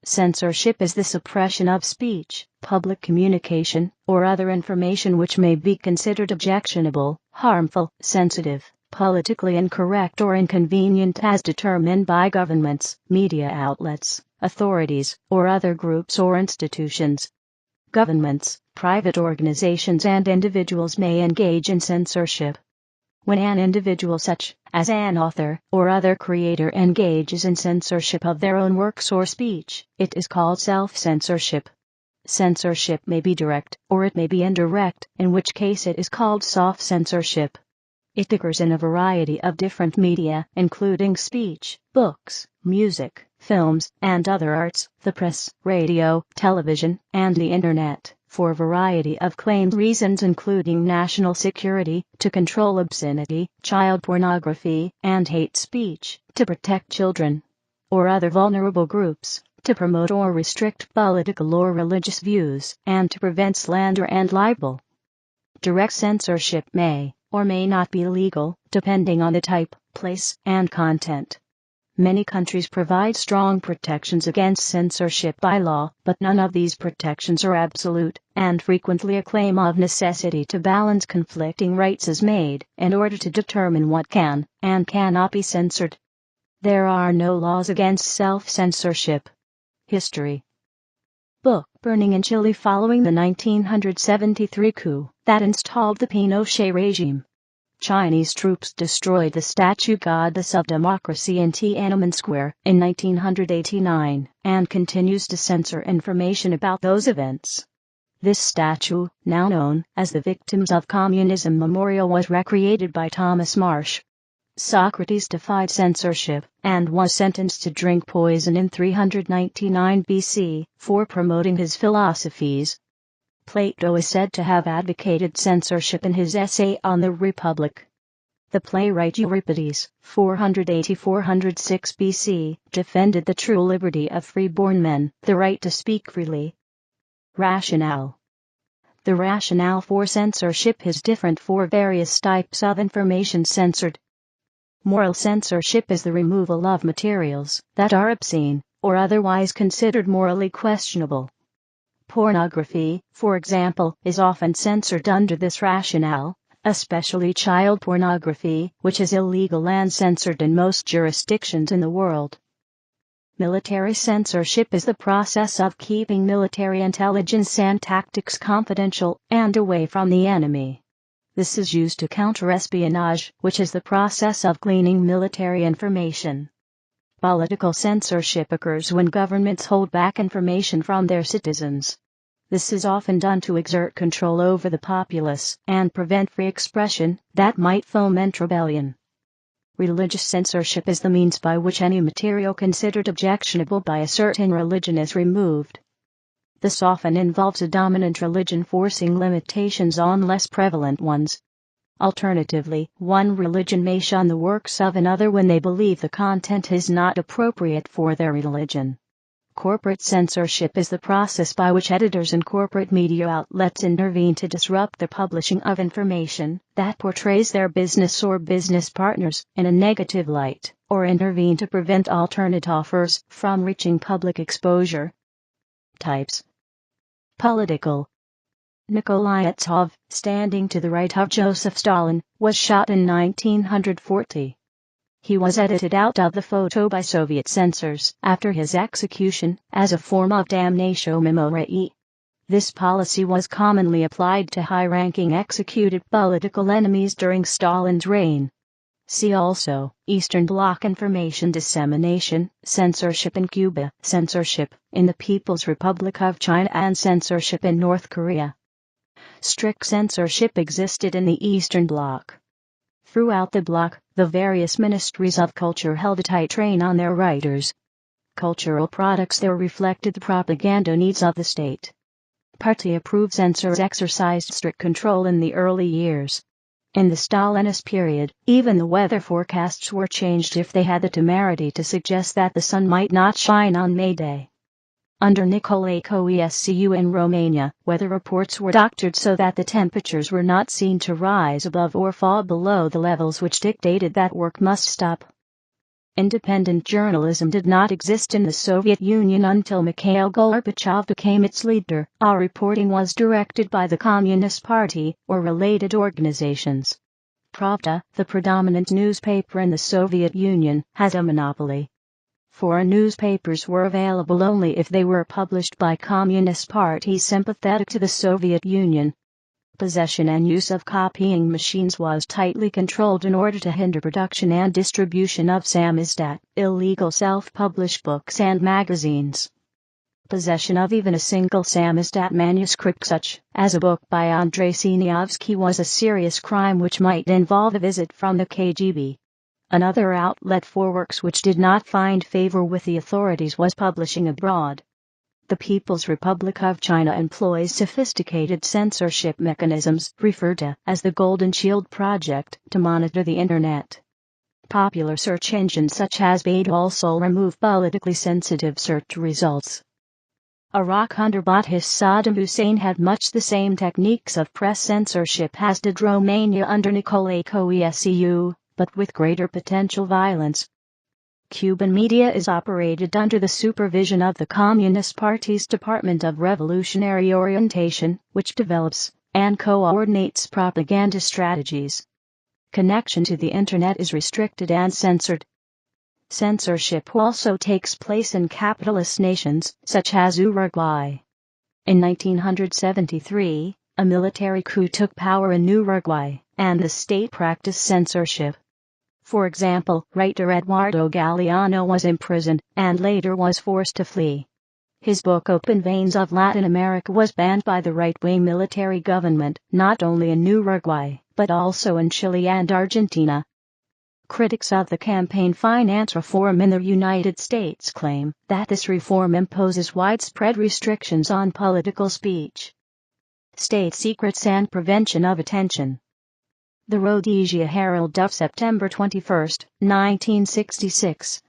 Censorship is the suppression of speech, public communication, or other information which may be considered objectionable, harmful, sensitive, politically incorrect or inconvenient as determined by governments, media outlets, authorities, or other groups or institutions. Governments, private organizations and individuals may engage in censorship. When an individual such as an author or other creator engages in censorship of their own works or speech, it is called self-censorship. Censorship may be direct or it may be indirect, in which case it is called soft censorship. It occurs in a variety of different media, including speech, books, music, films, and other arts, the press, radio, television, and the internet, for a variety of claimed reasons including national security, to control obscenity, child pornography, and hate speech, to protect children or other vulnerable groups, to promote or restrict political or religious views, and to prevent slander and libel. Direct censorship may or may not be legal, depending on the type, place, and content. Many countries provide strong protections against censorship by law, but none of these protections are absolute, and frequently a claim of necessity to balance conflicting rights is made in order to determine what can and cannot be censored. There are no laws against self-censorship. History. Book burning in Chile following the 1973 coup that installed the Pinochet regime. Chinese troops destroyed the statue Goddess of Democracy in Tiananmen Square in 1989 and continues to censor information about those events. This statue, now known as the Victims of Communism Memorial, was recreated by Thomas Marsh. Socrates defied censorship and was sentenced to drink poison in 399 BC for promoting his philosophies. Plato is said to have advocated censorship in his essay on the Republic. The playwright Euripides, 480–406 BC, defended the true liberty of free-born men, the right to speak freely. Rationale. The rationale for censorship is different for various types of information censored. Moral censorship is the removal of materials that are obscene or otherwise considered morally questionable. Pornography, for example, is often censored under this rationale, especially child pornography, which is illegal and censored in most jurisdictions in the world. Military censorship is the process of keeping military intelligence and tactics confidential and away from the enemy. This is used to counter espionage, which is the process of gleaning military information. Political censorship occurs when governments hold back information from their citizens. This is often done to exert control over the populace and prevent free expression that might foment rebellion. Religious censorship is the means by which any material considered objectionable by a certain religion is removed. This often involves a dominant religion forcing limitations on less prevalent ones. Alternatively, one religion may shun the works of another when they believe the content is not appropriate for their religion. Corporate censorship is the process by which editors and corporate media outlets intervene to disrupt the publishing of information that portrays their business or business partners in a negative light, or intervene to prevent alternate offers from reaching public exposure. Types. Political. Nikolai Etzov, standing to the right of Joseph Stalin, was shot in 1940. He was edited out of the photo by Soviet censors after his execution as a form of damnatio memoriae. This policy was commonly applied to high-ranking executed political enemies during Stalin's reign. See also, Eastern Bloc information dissemination, censorship in Cuba, censorship in the People's Republic of China and censorship in North Korea. Strict censorship existed in the Eastern Bloc. Throughout the bloc, the various ministries of culture held a tight rein on their writers. Cultural products there reflected the propaganda needs of the state. Party-approved censors exercised strict control in the early years. In the Stalinist period, even the weather forecasts were changed if they had the temerity to suggest that the sun might not shine on May Day. Under Nicolae Ceausescu in Romania, weather reports were doctored so that the temperatures were not seen to rise above or fall below the levels which dictated that work must stop. Independent journalism did not exist in the Soviet Union until Mikhail Gorbachev became its leader. All reporting was directed by the Communist Party or related organizations. Pravda, the predominant newspaper in the Soviet Union, has a monopoly. Foreign newspapers were available only if they were published by Communist parties sympathetic to the Soviet Union. Possession and use of copying machines was tightly controlled in order to hinder production and distribution of samizdat, illegal self-published books and magazines. Possession of even a single samizdat manuscript such as a book by Andrei Sinyavsky was a serious crime which might involve a visit from the KGB. Another outlet for works which did not find favor with the authorities was publishing abroad. The People's Republic of China employs sophisticated censorship mechanisms referred to as the Golden Shield Project to monitor the Internet. Popular search engines such as Baidu also remove politically sensitive search results. Iraq under Ba'athist Saddam Hussein had much the same techniques of press censorship as did Romania under Nicolae Ceausescu, but with greater potential violence. Cuban media is operated under the supervision of the Communist Party's Department of Revolutionary Orientation, which develops and coordinates propaganda strategies. Connection to the Internet is restricted and censored. Censorship also takes place in capitalist nations, such as Uruguay. In 1973, a military coup took power in Uruguay, and the state practiced censorship. For example, writer Eduardo Galeano was imprisoned, and later was forced to flee. His book Open Veins of Latin America was banned by the right-wing military government, not only in Uruguay, but also in Chile and Argentina. Critics of the campaign finance reform in the United States claim that this reform imposes widespread restrictions on political speech. State secrets and prevention of attention. The Rhodesia Herald of September 21, 1966.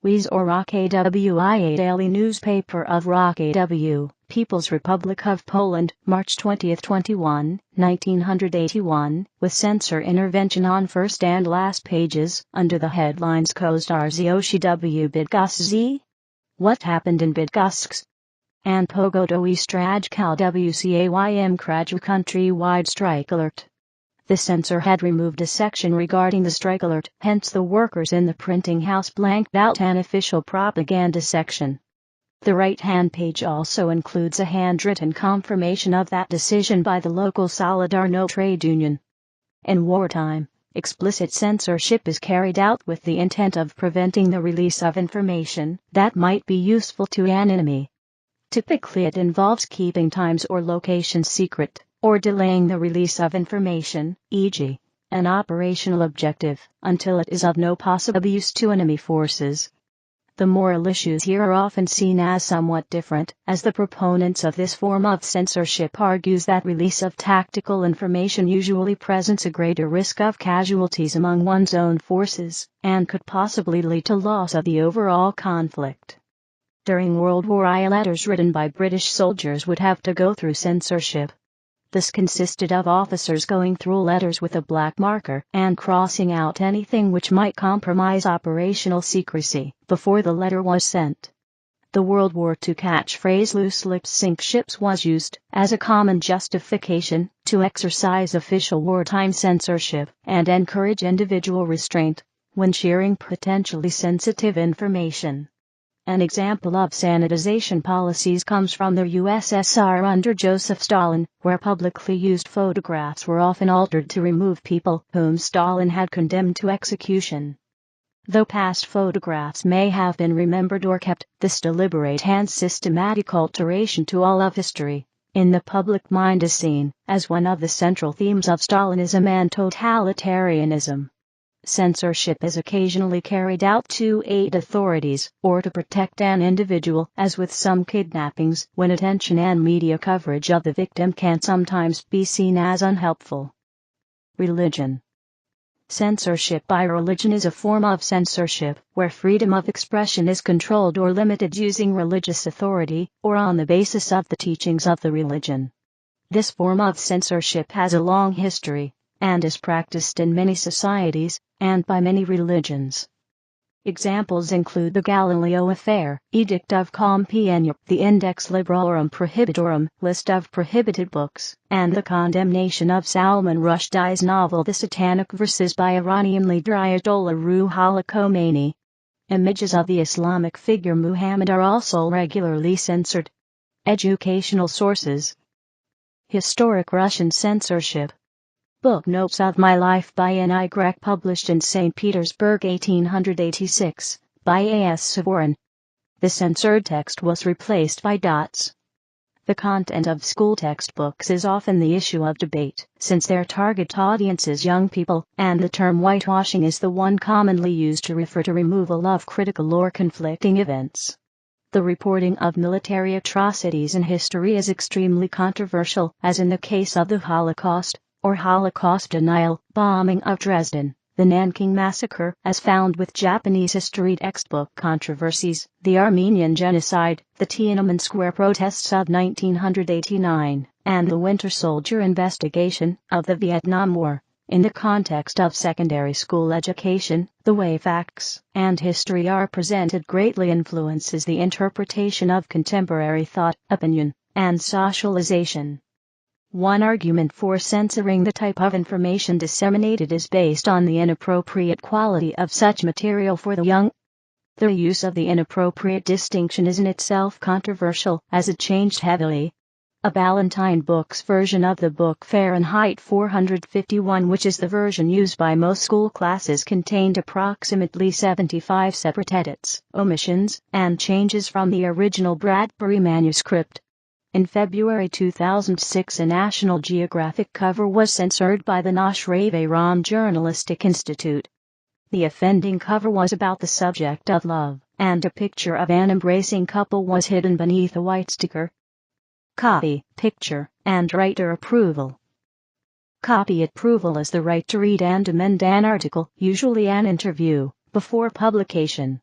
Wiz or ROKAWI, daily newspaper of ROKAW, People's Republic of Poland, March 20, 21, 1981, with censor intervention on first and last pages, under the headlines Co-stars Yoshi Bydgoszcz? What happened in Bydgoszcz? And Pogodowy Strajkal WCAYM Kraju countrywide strike alert. The censor had removed a section regarding the strike alert, hence the workers in the printing house blanked out an official propaganda section. The right-hand page also includes a handwritten confirmation of that decision by the local Solidarno trade union. In wartime, explicit censorship is carried out with the intent of preventing the release of information that might be useful to an enemy. Typically it involves keeping times or locations secret, or delaying the release of information, e.g., an operational objective, until it is of no possible use to enemy forces. The moral issues here are often seen as somewhat different, as the proponents of this form of censorship argues that release of tactical information usually presents a greater risk of casualties among one's own forces, and could possibly lead to loss of the overall conflict. During World War I, letters written by British soldiers would have to go through censorship. This consisted of officers going through letters with a black marker and crossing out anything which might compromise operational secrecy before the letter was sent. The World War II catchphrase "loose lips sink ships" was used as a common justification to exercise official wartime censorship and encourage individual restraint when sharing potentially sensitive information. An example of sanitization policies comes from the USSR under Joseph Stalin, where publicly used photographs were often altered to remove people whom Stalin had condemned to execution. Though past photographs may have been remembered or kept, this deliberate and systematic alteration to all of history in the public mind is seen as one of the central themes of Stalinism and totalitarianism. Censorship is occasionally carried out to aid authorities or to protect an individual, as with some kidnappings, when attention and media coverage of the victim can sometimes be seen as unhelpful. Religion. Censorship by religion is a form of censorship where freedom of expression is controlled or limited using religious authority or on the basis of the teachings of the religion. This form of censorship has a long history and is practiced in many societies and by many religions. Examples include the Galileo Affair, Edict of Compiègne, the Index Librorum Prohibitorum, list of prohibited books, and the condemnation of Salman Rushdie's novel The Satanic Verses by Iranian leader Ayatollah Ruhollah Khomeini. Images of the Islamic figure Muhammad are also regularly censored. Educational sources. Historic Russian censorship. Book Notes of My Life by Indirect, published in St. Petersburg 1886, by A.S. Savorin. The censored text was replaced by dots. The content of school textbooks is often the issue of debate, since their target audience is young people, and the term whitewashing is the one commonly used to refer to removal of critical or conflicting events. The reporting of military atrocities in history is extremely controversial, as in the case of the Holocaust, or Holocaust denial, bombing of Dresden, the Nanking Massacre, as found with Japanese history textbook controversies, the Armenian Genocide, the Tiananmen Square protests of 1989, and the Winter Soldier investigation of the Vietnam War. In the context of secondary school education, the way facts and history are presented greatly influences the interpretation of contemporary thought, opinion, and socialization. One argument for censoring the type of information disseminated is based on the inappropriate quality of such material for the young. The use of the inappropriate distinction is in itself controversial, as it changed heavily. A Ballantine Books version of the book Fahrenheit 451, which is the version used by most school classes, contained approximately 75 separate edits, omissions, and changes from the original Bradbury manuscript. In February 2006, a National Geographic cover was censored by the Noshravé Ram Journalistic Institute. The offending cover was about the subject of love, and a picture of an embracing couple was hidden beneath a white sticker. Copy, picture, and writer approval. Copy approval is the right to read and amend an article, usually an interview, before publication.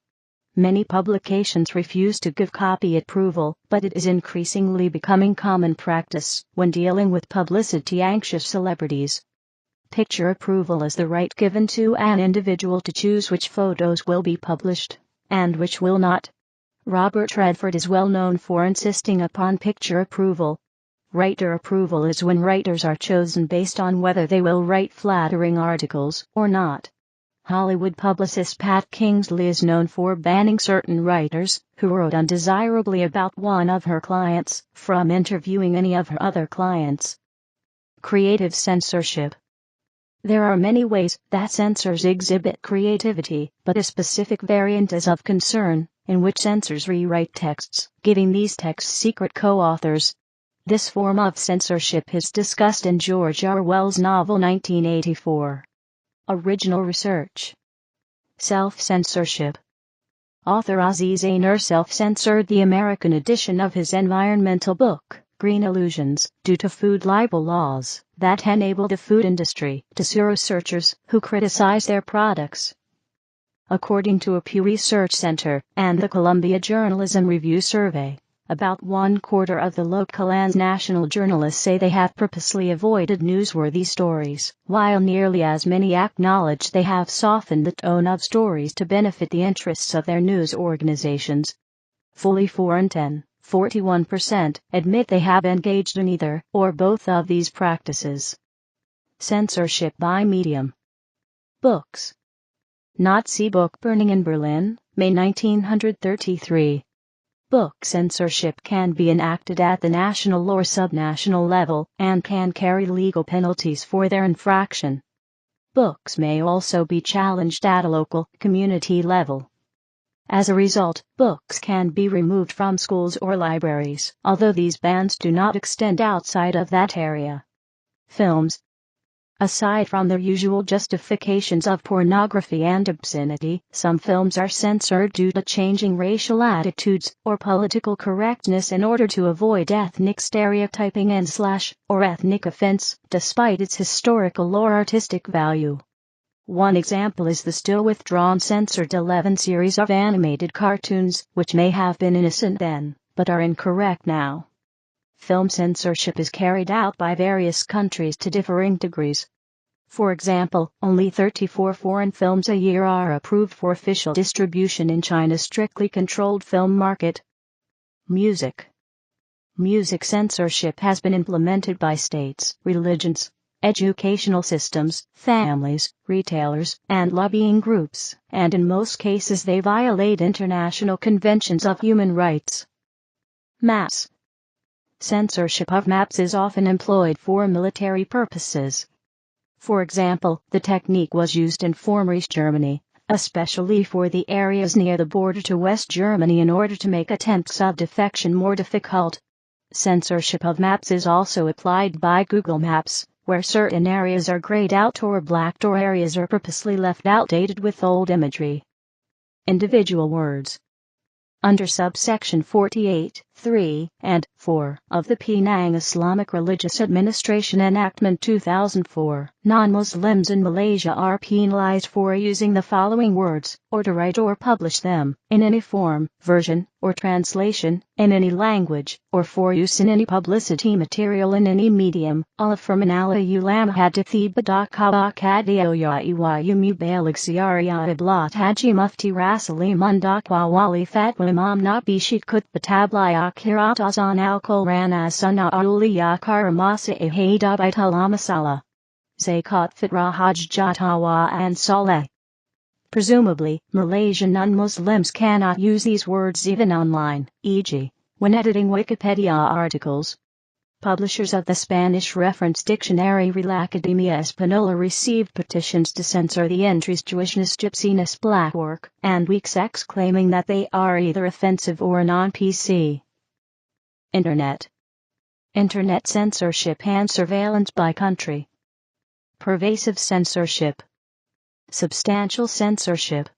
Many publications refuse to give copy approval, but it is increasingly becoming common practice when dealing with publicity-anxious celebrities. Picture approval is the right given to an individual to choose which photos will be published, and which will not. Robert Redford is well known for insisting upon picture approval. Writer approval is when writers are chosen based on whether they will write flattering articles or not. Hollywood publicist Pat Kingsley is known for banning certain writers, who wrote undesirably about one of her clients, from interviewing any of her other clients. Creative censorship. There are many ways that censors exhibit creativity, but a specific variant is of concern, in which censors rewrite texts, giving these texts secret co-authors. This form of censorship is discussed in George Orwell's novel 1984. Original research. Self-censorship. Author Aziz Ansari self-censored the American edition of his environmental book, Green Illusions, due to food libel laws that enable the food industry to sue researchers who criticize their products. According to a Pew Research Center and the Columbia Journalism Review survey, about 1/4 of the local and national journalists say they have purposely avoided newsworthy stories, while nearly as many acknowledge they have softened the tone of stories to benefit the interests of their news organizations. Fully 4 in 10, 41%, admit they have engaged in either or both of these practices. Censorship by medium. Books. Nazi book burning in Berlin, May 1933. Book censorship can be enacted at the national or subnational level, and can carry legal penalties for their infraction. Books may also be challenged at a local, community level. As a result, books can be removed from schools or libraries, although these bans do not extend outside of that area. Films. Aside from their usual justifications of pornography and obscenity, some films are censored due to changing racial attitudes or political correctness in order to avoid ethnic stereotyping and/or ethnic offense, despite its historical or artistic value. One example is the still withdrawn censored 11 series of animated cartoons, which may have been innocent then, but are incorrect now. Film censorship is carried out by various countries to differing degrees. For example, only 34 foreign films a year are approved for official distribution in China's strictly controlled film market. Music. Music censorship has been implemented by states, religions, educational systems, families, retailers, and lobbying groups, and in most cases they violate international conventions of human rights. Maps. Censorship of maps is often employed for military purposes. For example, the technique was used in former East Germany, especially for the areas near the border to West Germany in order to make attempts of defection more difficult. Censorship of maps is also applied by Google Maps, where certain areas are grayed out or blacked or areas are purposely left outdated with old imagery. Individual words. Under subsection 48, 3, and 4 of the Penang Islamic Religious Administration Enactment 2004, non-Muslims in Malaysia are penalized for using the following words, or to write or publish them, in any form, version, or translation, in any language, or for use in any publicity material in any medium. Alafirmanala ulam hadithibadakabakadioyaiwayumubalig siaria iblat haji mufti rasali mundakwa wali fatwa imam nabi shikut batabli akiratazan al-Quran as-sunnah uliya karamasa ihadabaitalamasala. Zakat fitra hajjatawa and saleh. Presumably, Malaysian non-Muslims cannot use these words even online, e.g., when editing Wikipedia articles. Publishers of the Spanish reference dictionary Real Academia Española received petitions to censor the entries Jewishness, Gypsyness, black work, and weak sex, claiming that they are either offensive or non-PC. Internet. Internet censorship and surveillance by country. Pervasive censorship. Substantial censorship.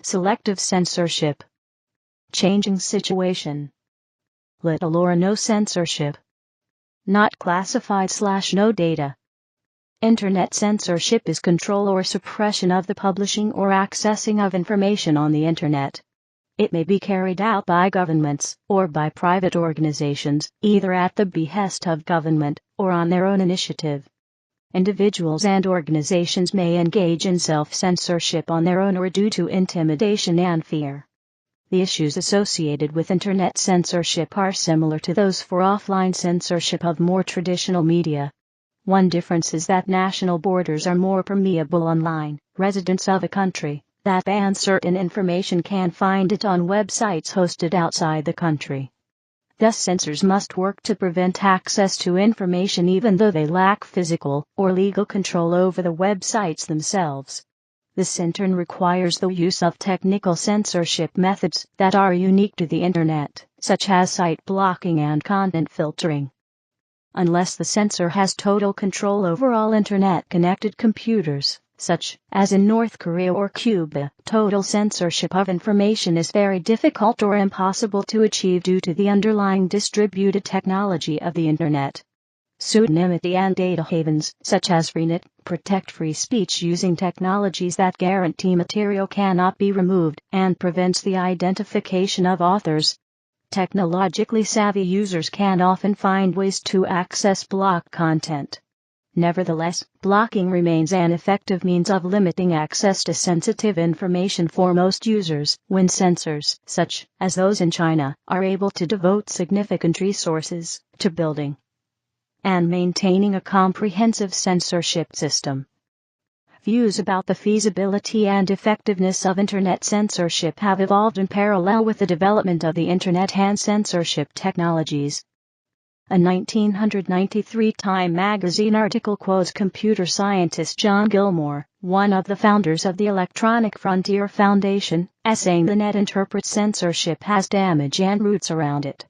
Selective censorship. Changing situation. Little or no censorship. Not classified/no data. Internet censorship is control or suppression of the publishing or accessing of information on the Internet. It may be carried out by governments or by private organizations, either at the behest of government or on their own initiative. Individuals and organizations may engage in self-censorship on their own or due to intimidation and fear. The issues associated with Internet censorship are similar to those for offline censorship of more traditional media. One difference is that national borders are more permeable online. Residents of a country that bans certain information can find it on websites hosted outside the country. Thus censors must work to prevent access to information even though they lack physical or legal control over the websites themselves. This in turn requires the use of technical censorship methods that are unique to the Internet, such as site blocking and content filtering. Unless the censor has total control over all Internet-connected computers, such as in North Korea or Cuba, total censorship of information is very difficult or impossible to achieve due to the underlying distributed technology of the Internet. Pseudonymity and data havens, such as Freenet, protect free speech using technologies that guarantee material cannot be removed and prevents the identification of authors. Technologically savvy users can often find ways to access blocked content. Nevertheless, blocking remains an effective means of limiting access to sensitive information for most users, when censors, such as those in China, are able to devote significant resources to building and maintaining a comprehensive censorship system. Views about the feasibility and effectiveness of Internet censorship have evolved in parallel with the development of the Internet and censorship technologies. A 1993 Time magazine article quotes computer scientist John Gilmore, one of the founders of the Electronic Frontier Foundation, as saying the net interprets censorship has damage and roots around it.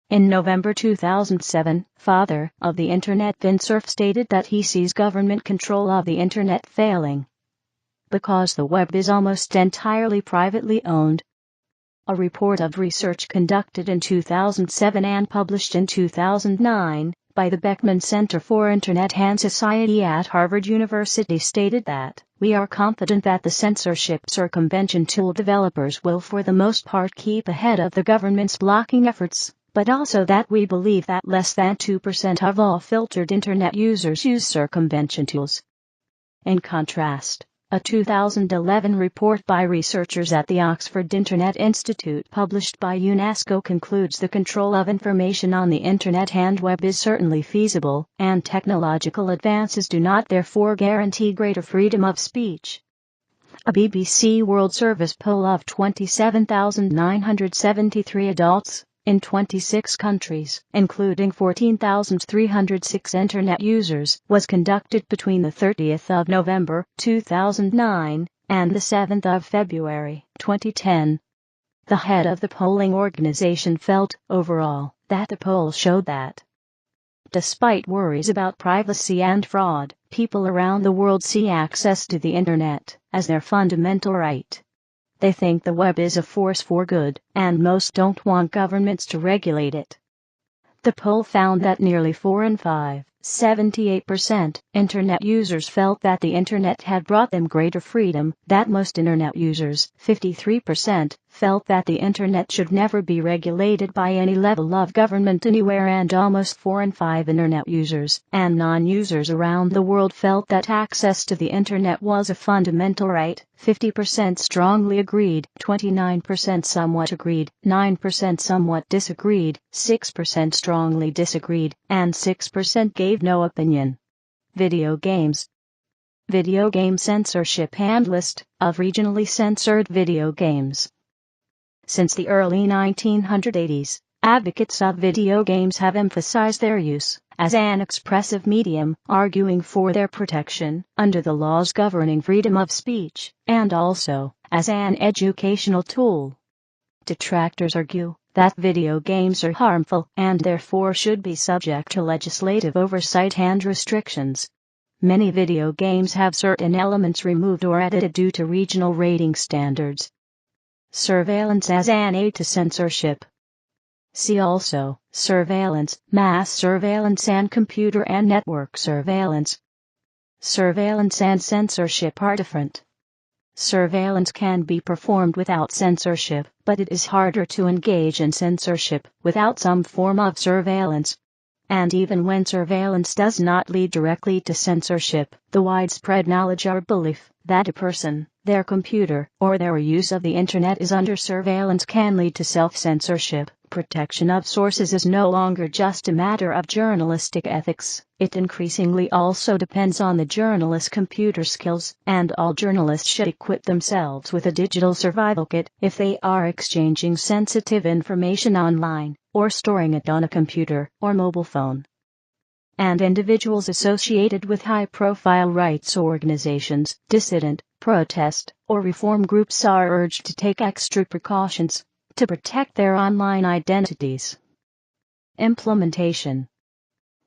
In November 2007, father of the Internet Vin Cerf stated that he sees government control of the Internet failing because the web is almost entirely privately owned. A report of research conducted in 2007 and published in 2009 by the Beckman Center for Internet and Society at Harvard University stated that, "We are confident that the censorship circumvention tool developers will for the most part keep ahead of the government's blocking efforts, but also that we believe that less than 2% of all filtered Internet users use circumvention tools." In contrast, a 2011 report by researchers at the Oxford Internet Institute published by UNESCO concludes the control of information on the Internet and web is certainly feasible, and technological advances do not therefore guarantee greater freedom of speech. A BBC World Service poll of 27,973 adults in 26 countries, including 14,306 Internet users, was conducted between the 30th of November, 2009, and the 7th of February, 2010. The head of the polling organization felt, overall, that the poll showed that, despite worries about privacy and fraud, people around the world see access to the Internet as their fundamental right. They think the web is a force for good, and most don't want governments to regulate it. The poll found that nearly 4 in 5, 78%, Internet users felt that the Internet had brought them greater freedom, that most Internet users, 53%, felt that the Internet should never be regulated by any level of government anywhere, and almost 4 in 5 Internet users and non-users around the world felt that access to the Internet was a fundamental right. 50% strongly agreed, 29% somewhat agreed, 9% somewhat disagreed, 6% strongly disagreed, and 6% gave no opinion. Video games. Video game censorship and list of regionally censored video games. Since the early 1980s, advocates of video games have emphasized their use as an expressive medium, arguing for their protection under the laws governing freedom of speech, and also as an educational tool. Detractors argue that video games are harmful and therefore should be subject to legislative oversight and restrictions. Many video games have certain elements removed or edited due to regional rating standards. Surveillance as an aid to censorship. See also, surveillance, mass surveillance, and computer and network surveillance. Surveillance and censorship are different. Surveillance can be performed without censorship, but it is harder to engage in censorship without some form of surveillance. And even when surveillance does not lead directly to censorship, the widespread knowledge or belief that a person, their computer, or their use of the Internet is under surveillance can lead to self-censorship. Protection of sources is no longer just a matter of journalistic ethics. It increasingly also depends on the journalist's computer skills, and all journalists should equip themselves with a digital survival kit if they are exchanging sensitive information online, or storing it on a computer or mobile phone. And individuals associated with high-profile rights organizations, dissident, protest, or reform groups are urged to take extra precautions to protect their online identities. Implementation.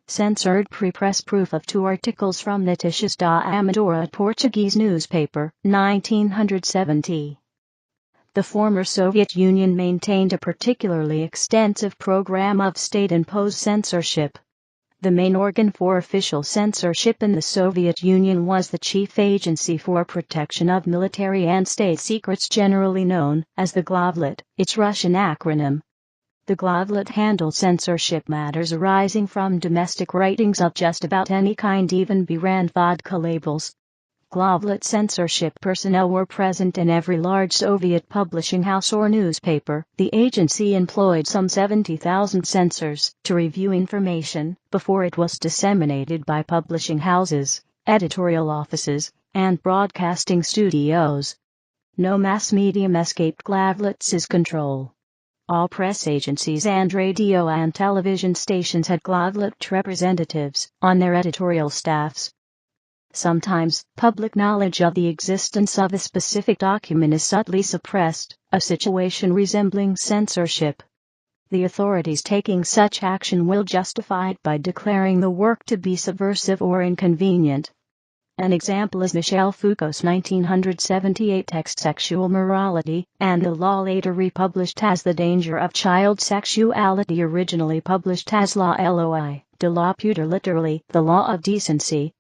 Censored prepress proof of 2 articles from Notícias da Amadora, a Portuguese newspaper, 1970. The former Soviet Union maintained a particularly extensive program of state-imposed censorship. The main organ for official censorship in the Soviet Union was the Chief Agency for Protection of Military and State Secrets, generally known as the Globlet, its Russian acronym. The Globlet handled censorship matters arising from domestic writings of just about any kind, even brand vodka labels. Globlet censorship personnel were present in every large Soviet publishing house or newspaper. The agency employed some 70,000 censors to review information before it was disseminated by publishing houses, editorial offices, and broadcasting studios. No mass medium escaped Globlet's control. All press agencies and radio and television stations had Globlet representatives on their editorial staffs. Sometimes, public knowledge of the existence of a specific document is subtly suppressed, a situation resembling censorship. The authorities taking such action will justify it by declaring the work to be subversive or inconvenient. An example is Michel Foucault's 1978 text Sexual Morality, and the law later republished as The Danger of Child Sexuality, originally published as La Loi de la Pudeur, literally, The Law of Decency.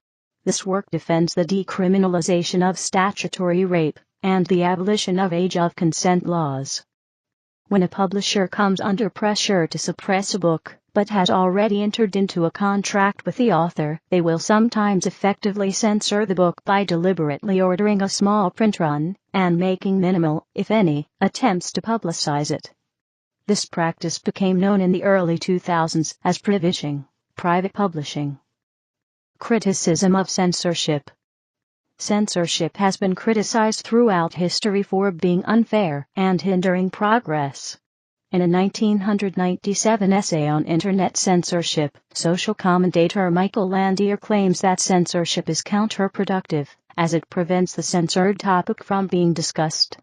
This work defends the decriminalization of statutory rape, and the abolition of age of consent laws. When a publisher comes under pressure to suppress a book, but has already entered into a contract with the author. They will sometimes effectively censor the book by deliberately ordering a small print run, and making minimal, if any, attempts to publicize it. This practice became known in the early 2000s as private publishing. Criticism of censorship. Censorship has been criticized throughout history for being unfair and hindering progress. In a 1997 essay on internet censorship, social commentator Michael Landier claims that censorship is counterproductive, as it prevents the censored topic from being discussed.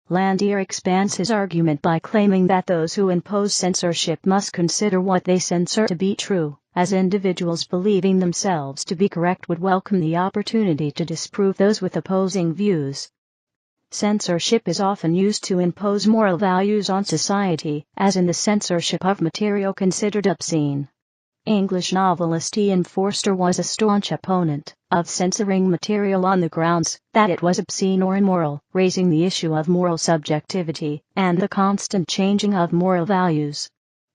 Landier expands his argument by claiming that those who impose censorship must consider what they censor to be true, as individuals believing themselves to be correct would welcome the opportunity to disprove those with opposing views. Censorship is often used to impose moral values on society, as in the censorship of material considered obscene. English novelist Ian Forster was a staunch opponent of censoring material on the grounds that it was obscene or immoral, raising the issue of moral subjectivity and the constant changing of moral values.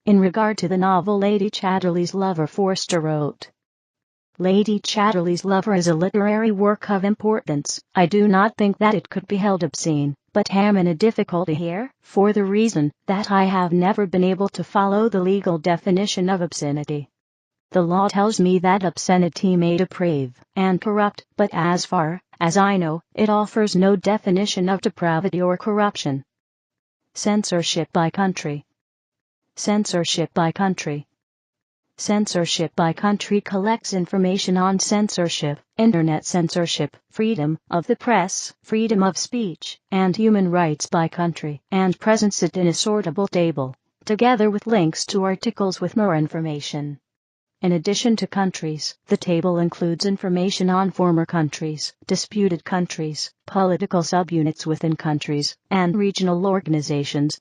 In regard to the novel Lady Chatterley's Lover, Forster wrote, "Lady Chatterley's Lover is a literary work of importance. I do not think that it could be held obscene, but am in a difficulty here, for the reason that I have never been able to follow the legal definition of obscenity. The law tells me that obscenity may deprave and corrupt, but as far as I know, it offers no definition of depravity or corruption." Censorship by country. Censorship by country. Censorship by country collects information on censorship, internet censorship, freedom of the press, freedom of speech, and human rights by country, and presents it in a sortable table, together with links to articles with more information. In addition to countries, the table includes information on former countries, disputed countries, political subunits within countries, and regional organizations.